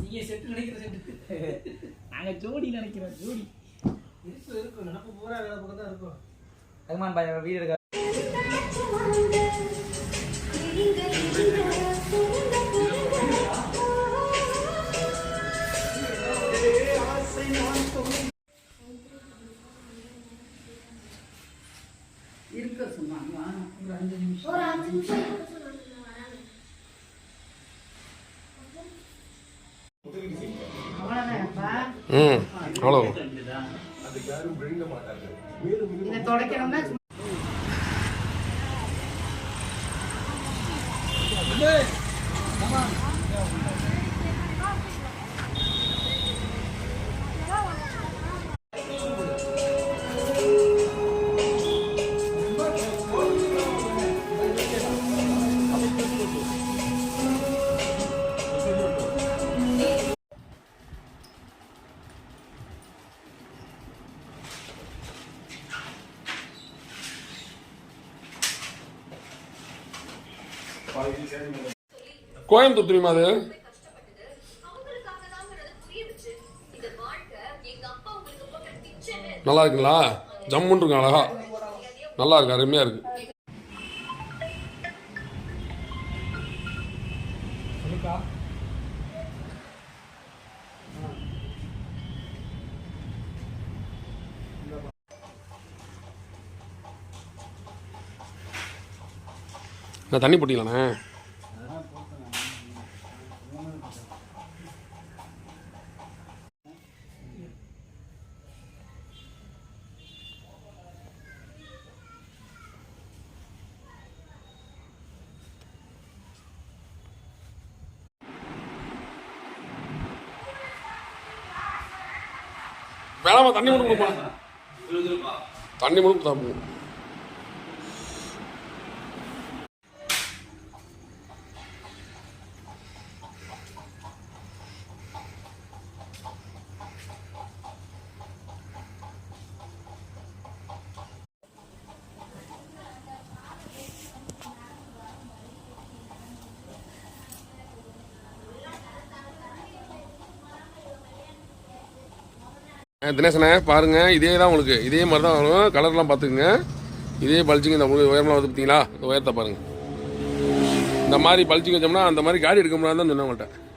நீங்க செட்டு நினைக்கிற செட்டு நாங்க ஜோடி நினைக்கிறோம் ஜோடி இருக்கும் நினப்பு பூரா வேலை பக்கம் தான் இருக்கும். ரகுமான் பாய் வீடு இருக்கா இருக்க சொன்னாங்க. ஒரு 5 நிமிஷம் அவ்வளோ இதை தொடக்கணும்னா கோயம்புத்தூர் தெரியுமா அது? நல்லா இருக்குங்களா? ஜம்முன்னு இருக்கு, அழகா நல்லா இருக்கு, அருமையா இருக்கு. நான் தண்ணி போட்டிங்களாண்ணே? வேணாமா, தண்ணி மட்டும் கொடுப்பா, தண்ணி மட்டும் சாப்பிடுவோம். தினேசனே பாருங்க, இதே தான் உங்களுக்கு, இதே மாதிரி தான் வரும். கலர்லாம் பார்த்துக்குங்க, இதே பல்ச்சிங். இந்த உயரம்லாம் வந்து பார்த்தீங்களா? இந்த உயரத்தை பாருங்கள். இந்த மாதிரி பல்ச்சிங் வச்சோம்னா அந்த மாதிரி காடி எடுக்க முடியாதுன்னு தான் சொன்னேன் உங்கள்கிட்ட.